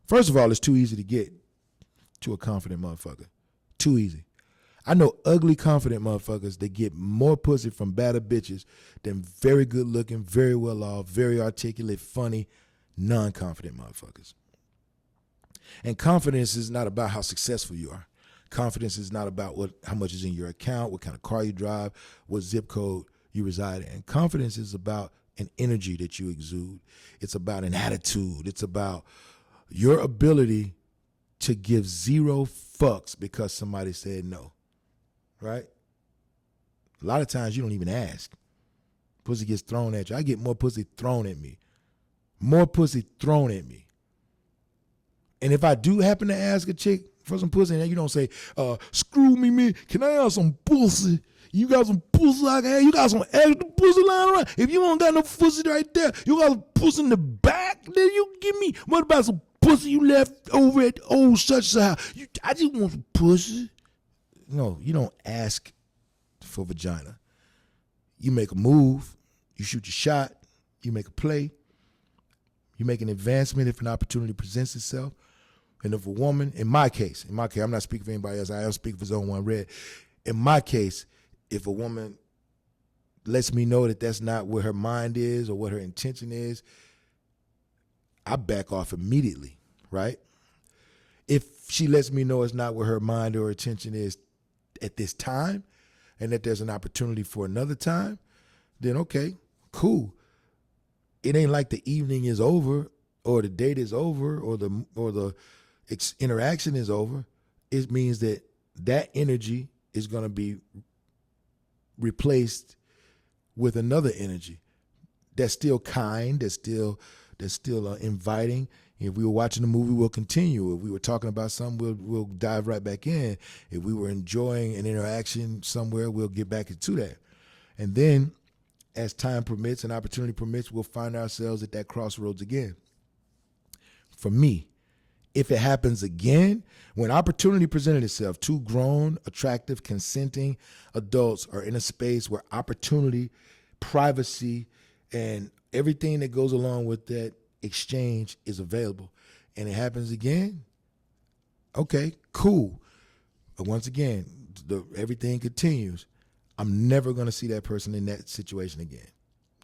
First of all, it's too easy to get to a confident motherfucker. Too easy. I know ugly, confident motherfuckers that get more pussy from badder bitches than very good looking, very well off, very articulate, funny, non-confident motherfuckers. And confidence is not about how successful you are. Confidence is not about how much is in your account, what kind of car you drive, what zip code you reside in. Confidence is about an energy that you exude. It's about an attitude. It's about your ability to give zero fucks because somebody said no, right? A lot of times you don't even ask. Pussy gets thrown at you. I get more pussy thrown at me. More pussy thrown at me. And if I do happen to ask a chick for some pussy, and you don't say, screw me, man, can I have some pussy? You got some pussy I can have? You got some extra pussy lying around? If you don't got no pussy right there, you got some pussy in the back, then you give me. What about some pussy you left over at old such a house? I just want some pussy. No, you don't ask for vagina. You make a move, you shoot your shot, you make a play, you make an advancement if an opportunity presents itself. And if a woman, in my case, I'm not speaking for anybody else, I am speaking for Zone 1 Red. In my case, if a woman lets me know that that's not where her mind is or what her intention is, I back off immediately, right? If she lets me know it's not where her mind or attention is at this time, and that there's an opportunity for another time, then okay, cool. It ain't like the evening is over or the date is over or the interaction is over. It means that that energy is going to be replaced with another energy that's still kind, that's still inviting. If we were watching a movie, we'll continue. If we were talking about something, we'll dive right back in. If we were enjoying an interaction somewhere, we'll get back into that. And then, as time permits and opportunity permits, we'll find ourselves at that crossroads again. For me, if it happens again, when opportunity presented itself, two grown, attractive, consenting adults are in a space where opportunity, privacy, and everything that goes along with that exchange is available, and it happens again, okay, cool. But once again, everything continues. I'm never going to see that person in that situation again.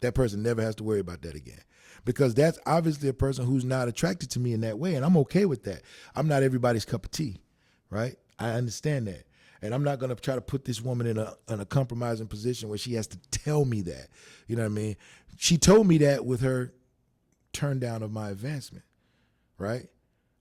That person never has to worry about that again, because that's obviously a person who's not attracted to me in that way, and I'm okay with that. I'm not everybody's cup of tea, right? I understand that. And I'm not going to try to put this woman in a compromising position where she has to tell me that. You know what I mean? She told me that with her turn down of my advancement, right?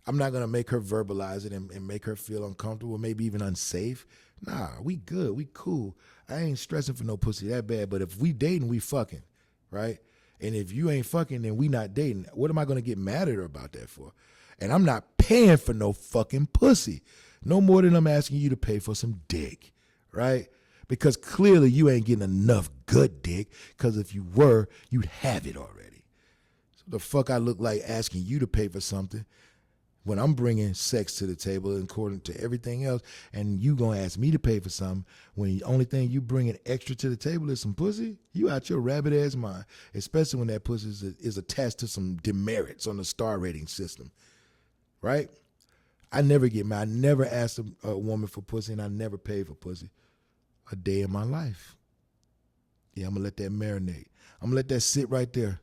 I'm not going to make her verbalize it and make her feel uncomfortable, maybe even unsafe. Nah, we good. We cool. I ain't stressing for no pussy that bad, but if we dating, we fucking, right? And if you ain't fucking, then we not dating. What am I going to get mad at her about that for? And I'm not paying for no fucking pussy. No more than I'm asking you to pay for some dick, right? Because clearly you ain't getting enough good dick, because if you were, you'd have it already. So the fuck I look like asking you to pay for something when I'm bringing sex to the table according to everything else, and you gonna ask me to pay for something when the only thing you bringing extra to the table is some pussy? You out your rabbit ass mind, especially when that pussy is attached to some demerits on the star rating system, right? I never get mad. I never asked a woman for pussy, and I never paid for pussy a day in my life. Yeah, I'm going to let that marinate. I'm going to let that sit right there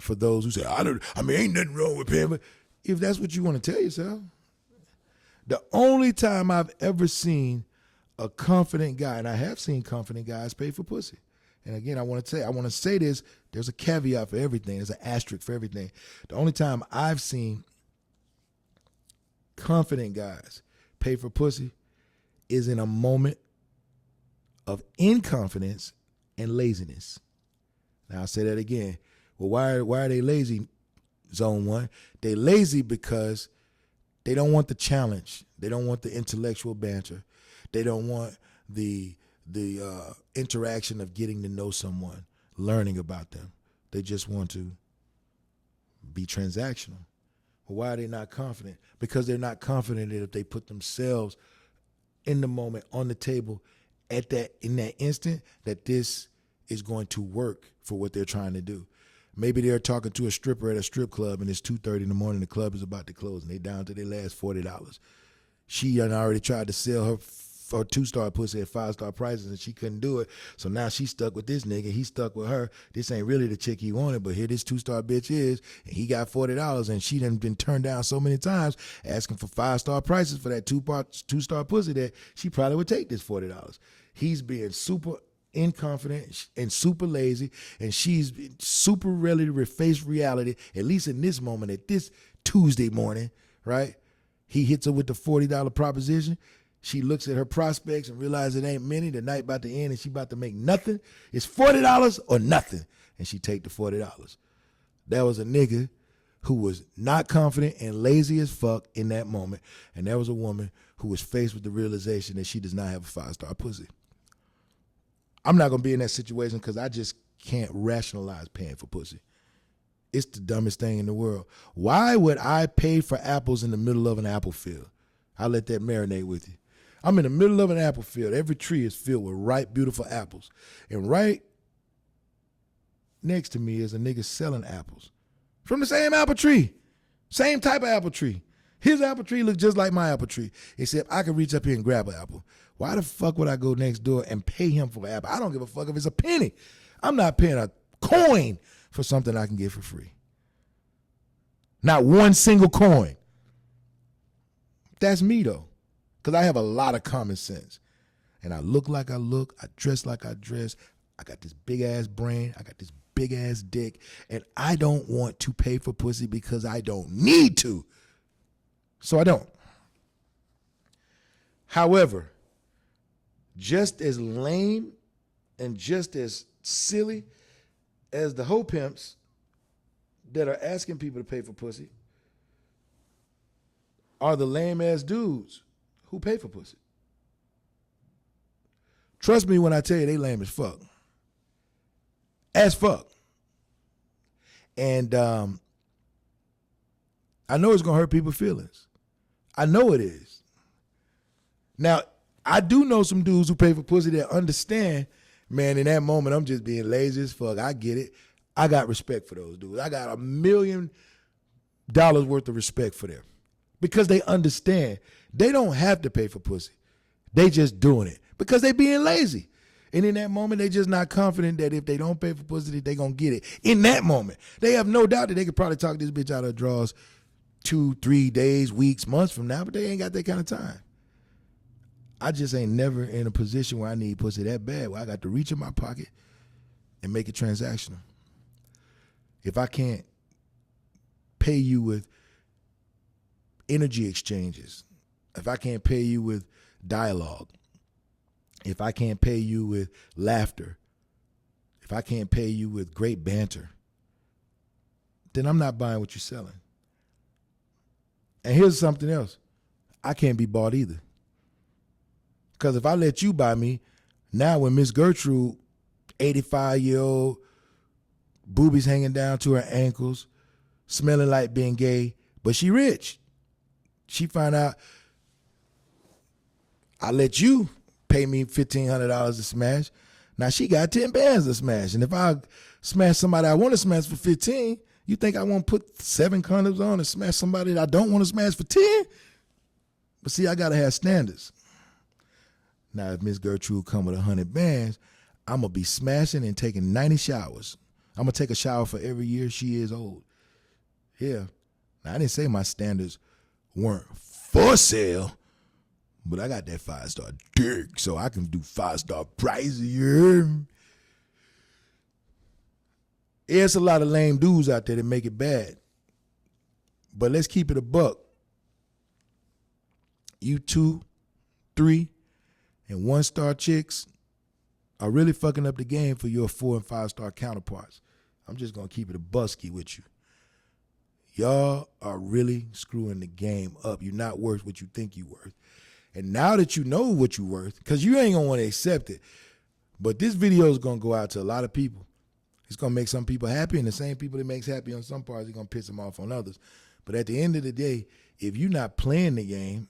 for those who say, ain't nothing wrong with paying. But if that's what you want to tell yourself. The only time I've ever seen a confident guy, and I have seen confident guys pay for pussy. And again, I want to say this, there's a caveat for everything. There's an asterisk for everything. The only time I've seen confident guys pay for pussy is in a moment of inconfidence and laziness. Now I'll say that again. Well, why are they lazy, Zone 1? They lazy because they don't want the challenge. They don't want the intellectual banter. They don't want the interaction of getting to know someone, learning about them. They just want to be transactional. Well, why are they not confident? Because they're not confident that if they put themselves in the moment, on the table, in that instant, that this is going to work for what they're trying to do. Maybe they're talking to a stripper at a strip club and it's 2:30 in the morning, the club is about to close and they down to their last $40. She already tried to sell her for 2-star pussy at 5-star prices, and she couldn't do it. So now she's stuck with this nigga. He stuck with her. This ain't really the chick he wanted, but here this 2-star bitch is, and he got $40, and she done been turned down so many times asking for 5-star prices for that 2-star pussy that she probably would take this $40. He's being super inconfident and super lazy, and she's super ready to face reality, at least in this moment, at this Tuesday morning, right? He hits her with the $40 proposition. She looks at her prospects and realizes it ain't many. The night about to end and she about to make nothing. It's $40 or nothing. And she take the $40. That was a nigga who was not confident and lazy as fuck in that moment. And there was a woman who was faced with the realization that she does not have a 5-star pussy. I'm not going to be in that situation because I just can't rationalize paying for pussy. It's the dumbest thing in the world. Why would I pay for apples in the middle of an apple field? I'll let that marinate with you. I'm in the middle of an apple field. Every tree is filled with ripe, beautiful apples. And right next to me is a nigga selling apples from the same apple tree, same type of apple tree. His apple tree looked just like my apple tree, except I could reach up here and grab an apple. Why the fuck would I go next door and pay him for an apple? I don't give a fuck if it's a penny. I'm not paying a coin for something I can get for free. Not one single coin. That's me though. Because I have a lot of common sense. And I look like I look. I dress like I dress. I got this big ass brain. I got this big ass dick. And I don't want to pay for pussy because I don't need to. So I don't. However, just as lame and just as silly as the hoe pimps that are asking people to pay for pussy are the lame ass dudes who pay for pussy. Trust me when I tell you they lame as fuck. As fuck. And I know it's going to hurt people's feelings. I know it is. Now, I do know some dudes who pay for pussy that understand, man, in that moment, I'm just being lazy as fuck. I get it. I got respect for those dudes. I got $1 million worth of respect for them because they understand they don't have to pay for pussy. They just doing it because they being lazy. And in that moment, they just not confident that if they don't pay for pussy, that they going to get it. In that moment, they have no doubt that they could probably talk this bitch out of her drawers 2, 3 days, weeks, months from now, but they ain't got that kind of time. I just ain't never in a position where I need pussy that bad, where I got to reach in my pocket and make it transactional. If I can't pay you with energy exchanges, if I can't pay you with dialogue, if I can't pay you with laughter, if I can't pay you with great banter, then I'm not buying what you're selling. And here's something else. I can't be bought either. Because if I let you buy me, now when Miss Gertrude, 85-year-old, boobies hanging down to her ankles, smelling like being gay, but she rich. She find out, I let you pay me $1,500 to smash. Now she got 10 bands to smash. And if I smash somebody I want to smash for 15, you think I want to put 7 condoms on and smash somebody that I don't want to smash for 10? But see, I got to have standards. Now, if Miss Gertrude come with 100 bands, I'm going to be smashing and taking 90 showers. I'm going to take a shower for every year she is old. Yeah. Now, I didn't say my standards weren't for sale, but I got that 5-star dick, so I can do 5-star prices. Yeah, it's a lot of lame dudes out there that make it bad. But let's keep it a buck. You 2, 3, and 1-star chicks are really fucking up the game for your 4 and 5-star counterparts. I'm just going to keep it a busky with you. Y'all are really screwing the game up. You're not worth what you think you're worth. And now that you know what you're worth, because you ain't going to want to accept it, but this video is going to go out to a lot of people. It's going to make some people happy, and the same people that makes happy on some parts are going to piss them off on others. But at the end of the day, if you're not playing the game,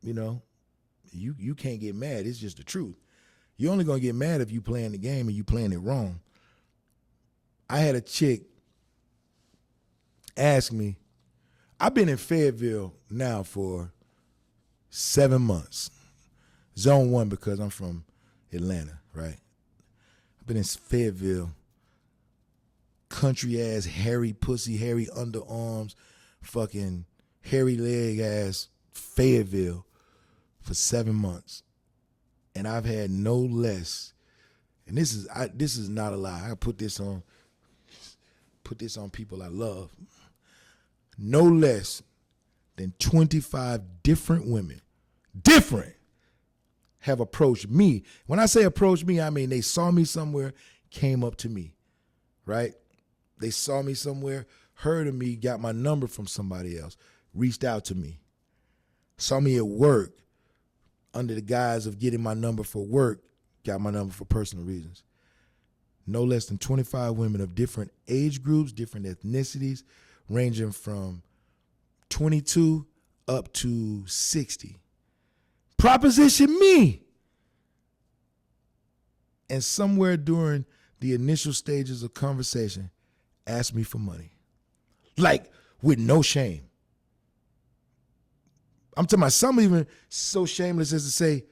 you know, you can't get mad. It's just the truth. You're only going to get mad if you playing the game and you playing it wrong. I had a chick ask me, I've been in Fayetteville now for 7 months. Zone 1 because I'm from Atlanta, right? I've been in Fayetteville, country ass, hairy pussy, hairy underarms, fucking hairy leg ass Fayetteville for 7 months. And I've had no less, and this is not a lie. I put this on people I love. No less than 25 different women, have approached me. When I say approach me, I mean they saw me somewhere, came up to me, right? They saw me somewhere, heard of me, got my number from somebody else, reached out to me. Saw me at work under the guise of getting my number for work, got my number for personal reasons. No less than 25 women of different age groups, different ethnicities, ranging from 22 up to 60. Proposition me. And somewhere during the initial stages of conversation, asked me for money. Like, with no shame. I'm talking about some even so shameless as to say,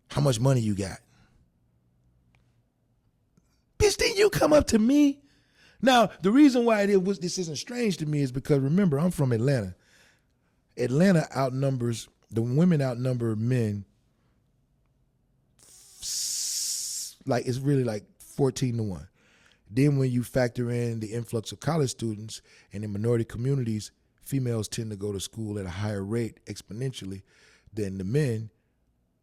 how much money you got? Bitch, didn't you come up to me? Now, the reason why this isn't strange to me is because, remember, I'm from Atlanta. Atlanta the women outnumber men, like it's really like 14-1. Then when you factor in the influx of college students and in minority communities, females tend to go to school at a higher rate exponentially than the men.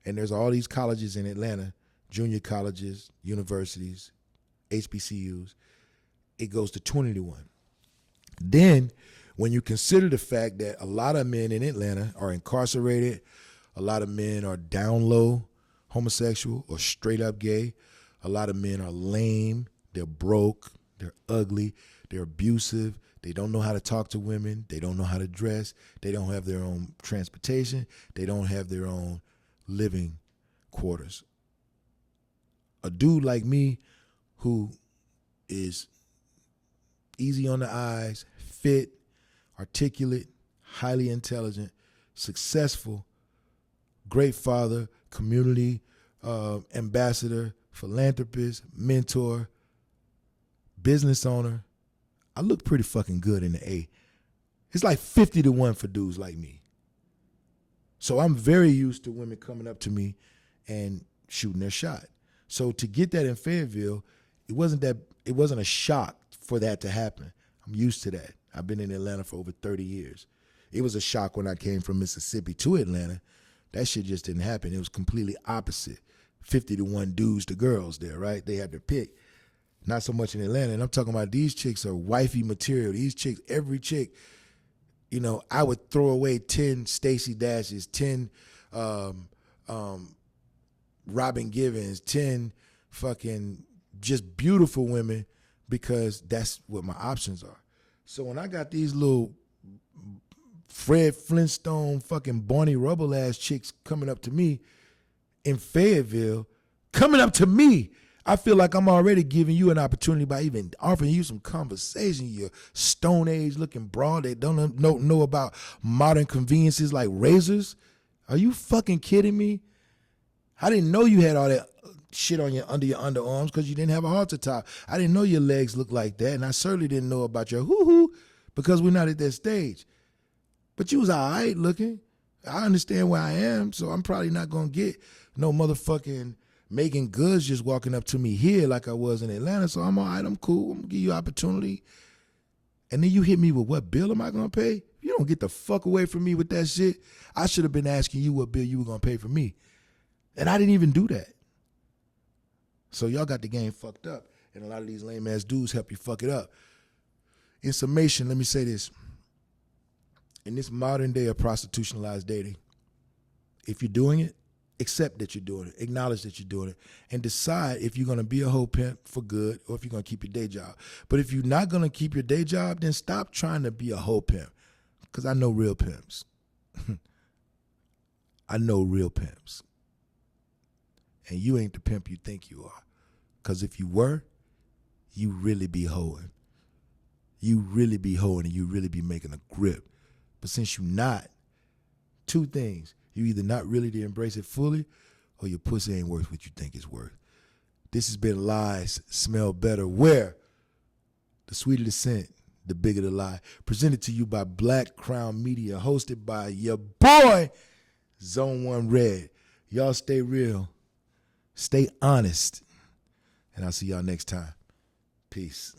And there's all these colleges in Atlanta, junior colleges, universities, HBCUs. It goes to 20-1. Then when you consider the fact that a lot of men in Atlanta are incarcerated, a lot of men are down low, homosexual or straight up gay, a lot of men are lame, they're broke, they're ugly, they're abusive, they don't know how to talk to women, they don't know how to dress, they don't have their own transportation, they don't have their own living quarters. A dude like me who is easy on the eyes, fit, articulate, highly intelligent, successful, great father, community ambassador, philanthropist, mentor, business owner. I look pretty fucking good in the A. It's like 50-1 for dudes like me. So I'm very used to women coming up to me and shooting their shot. So to get that in Fayetteville, it wasn't a shock for that to happen. I'm used to that. I've been in Atlanta for over 30 years. It was a shock when I came from Mississippi to Atlanta. That shit just didn't happen. It was completely opposite. 50-1 dudes to girls there, right? They had to pick. Not so much in Atlanta. And I'm talking about these chicks are wifey material. These chicks, every chick, you know, I would throw away 10 Stacey Dashes, 10 Robin Givens, 10 fucking just beautiful women because that's what my options are. So when I got these little Fred Flintstone fucking Barney Rubble ass chicks coming up to me in Fayetteville, I feel like I'm already giving you an opportunity by even offering you some conversation. You Stone Age looking broad that don't know about modern conveniences like razors. Are you fucking kidding me? I didn't know you had all that shit on under your underarms because you didn't have a halter top. I didn't know your legs looked like that, and I certainly didn't know about your hoo-hoo because we're not at that stage. But you was all right looking. I understand where I am, so I'm probably not going to get no motherfucking Megan Goods just walking up to me here like I was in Atlanta, so I'm all right, I'm cool. I'm going to give you opportunity. And then you hit me with what bill am I going to pay? You don't get the fuck away from me with that shit. I should have been asking you what bill you were going to pay for me. And I didn't even do that. So y'all got the game fucked up. And a lot of these lame ass dudes help you fuck it up. In summation, let me say this. In this modern day of prostitutionalized dating, if you're doing it, accept that you're doing it, acknowledge that you're doing it, and decide if you're going to be a hoe pimp for good or if you're going to keep your day job. But if you're not going to keep your day job, then stop trying to be a hoe pimp, because I know real pimps. I know real pimps. And you ain't the pimp you think you are, because if you were, you really be hoeing. You really be hoeing and you really be making a grip. But since you're not, two things. You either not really to embrace it fully, or your pussy ain't worth what you think it's worth. This has been Lies Smell Better, where the sweeter the scent, the bigger the lie. Presented to you by Black Crown Media, hosted by your boy, Zone 1 Red. Y'all stay real, stay honest, and I'll see y'all next time. Peace.